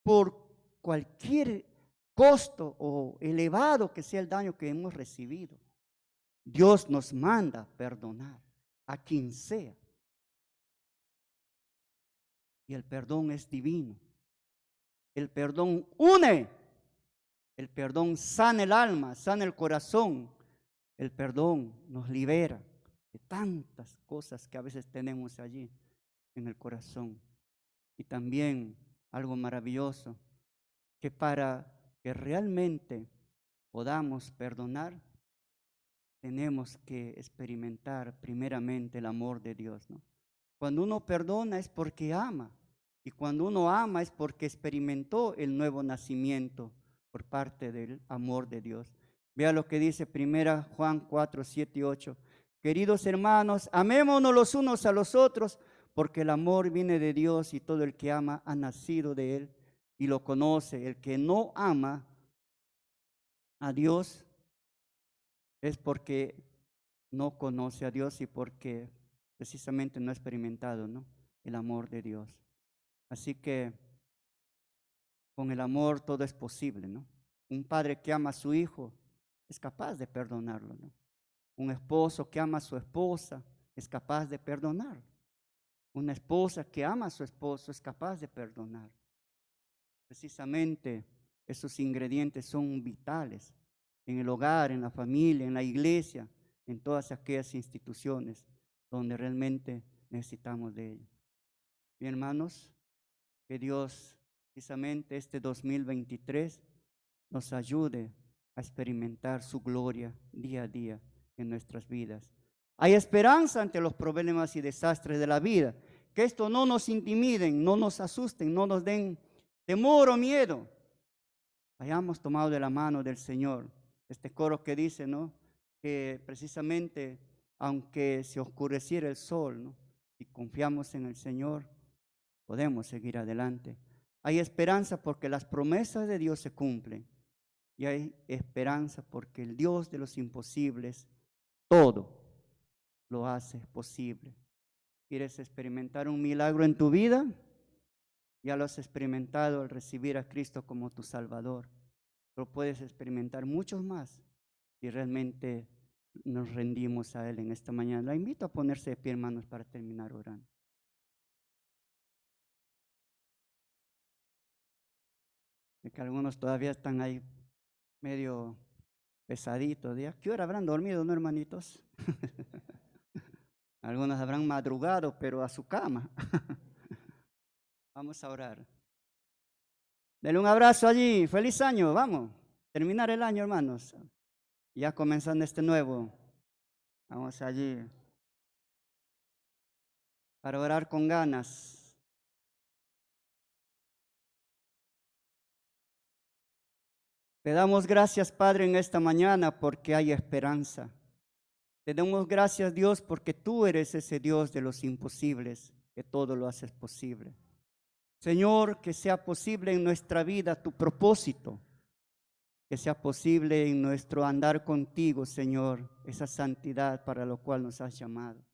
Speaker 1: por cualquier costo o elevado que sea el daño que hemos recibido. Dios nos manda perdonar a quien sea. Y el perdón es divino. El perdón une. El perdón sana el alma, sana el corazón. El perdón nos libera de tantas cosas que a veces tenemos allí en el corazón. Y también algo maravilloso, que para que realmente podamos perdonar, tenemos que experimentar primeramente el amor de Dios, ¿no? Cuando uno perdona es porque ama, y cuando uno ama es porque experimentó el nuevo nacimiento por parte del amor de Dios. Vea lo que dice 1 Juan 4, 7 y 8. Queridos hermanos, amémonos los unos a los otros, porque el amor viene de Dios y todo el que ama ha nacido de Él y lo conoce. El que no ama a Dios es porque no conoce a Dios y porque precisamente no ha experimentado, ¿no?, el amor de Dios. Así que con el amor todo es posible, ¿no? Un padre que ama a su hijo es capaz de perdonarlo, ¿no? Un esposo que ama a su esposa es capaz de perdonar. Una esposa que ama a su esposo es capaz de perdonar. Precisamente esos ingredientes son vitales en el hogar, en la familia, en la iglesia, en todas aquellas instituciones donde realmente necesitamos de ello. Bien, hermanos, que Dios precisamente este 2023 nos ayude a experimentar su gloria día a día en nuestras vidas. Hay esperanza ante los problemas y desastres de la vida. Que esto no nos intimiden, no nos asusten, no nos den temor o miedo. Hayamos tomado de la mano del Señor. Este coro que dice, ¿no?, que precisamente aunque se oscureciera el sol, ¿no?, y confiamos en el Señor, podemos seguir adelante. Hay esperanza porque las promesas de Dios se cumplen. Y hay esperanza porque el Dios de los imposibles todo lo hace posible. ¿Quieres experimentar un milagro en tu vida? Ya lo has experimentado al recibir a Cristo como tu Salvador. Pero puedes experimentar muchos más y realmente nos rendimos a Él en esta mañana. La invito a ponerse de pie, hermanos, para terminar orando. Es que algunos todavía están ahí medio pesaditos. ¿A qué hora habrán dormido, no, hermanitos? Algunos habrán madrugado, pero a su cama. Vamos a orar. Denle un abrazo allí. Feliz año. Vamos. Terminar el año, hermanos. Ya comenzando este nuevo. Vamos allí. Para orar con ganas. Te damos gracias, Padre, en esta mañana porque hay esperanza. Te damos gracias, Dios, porque tú eres ese Dios de los imposibles, que todo lo haces posible. Señor, que sea posible en nuestra vida tu propósito, que sea posible en nuestro andar contigo, Señor, esa santidad para lo cual nos has llamado.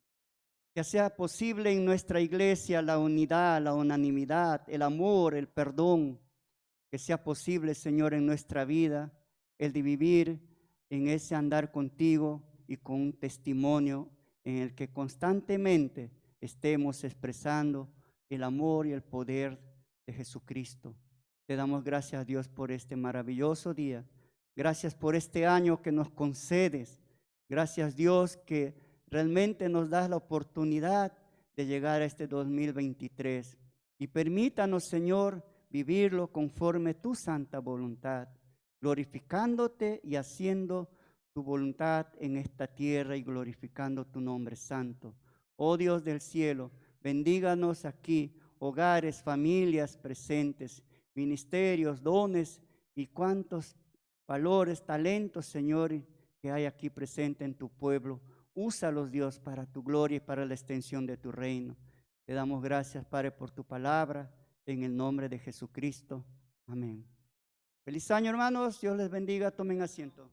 Speaker 1: Que sea posible en nuestra iglesia la unidad, la unanimidad, el amor, el perdón. Que sea posible, Señor, en nuestra vida el de vivir en ese andar contigo y con un testimonio en el que constantemente estemos expresando el amor y el poder de Jesucristo. Te damos gracias, Dios, por este maravilloso día. Gracias por este año que nos concedes. Gracias, Dios, que realmente nos das la oportunidad de llegar a este 2023. Y permítanos, Señor, vivirlo conforme tu santa voluntad, glorificándote y haciendo tu voluntad en esta tierra y glorificando tu nombre santo. Oh Dios del cielo, bendíganos aquí, hogares, familias presentes, ministerios, dones y cuantos valores, talentos, Señor, que hay aquí presente en tu pueblo. Úsalos, Dios, para tu gloria y para la extensión de tu reino. Te damos gracias, Padre, por tu palabra, en el nombre de Jesucristo. Amén. Feliz año, hermanos. Dios les bendiga. Tomen asiento.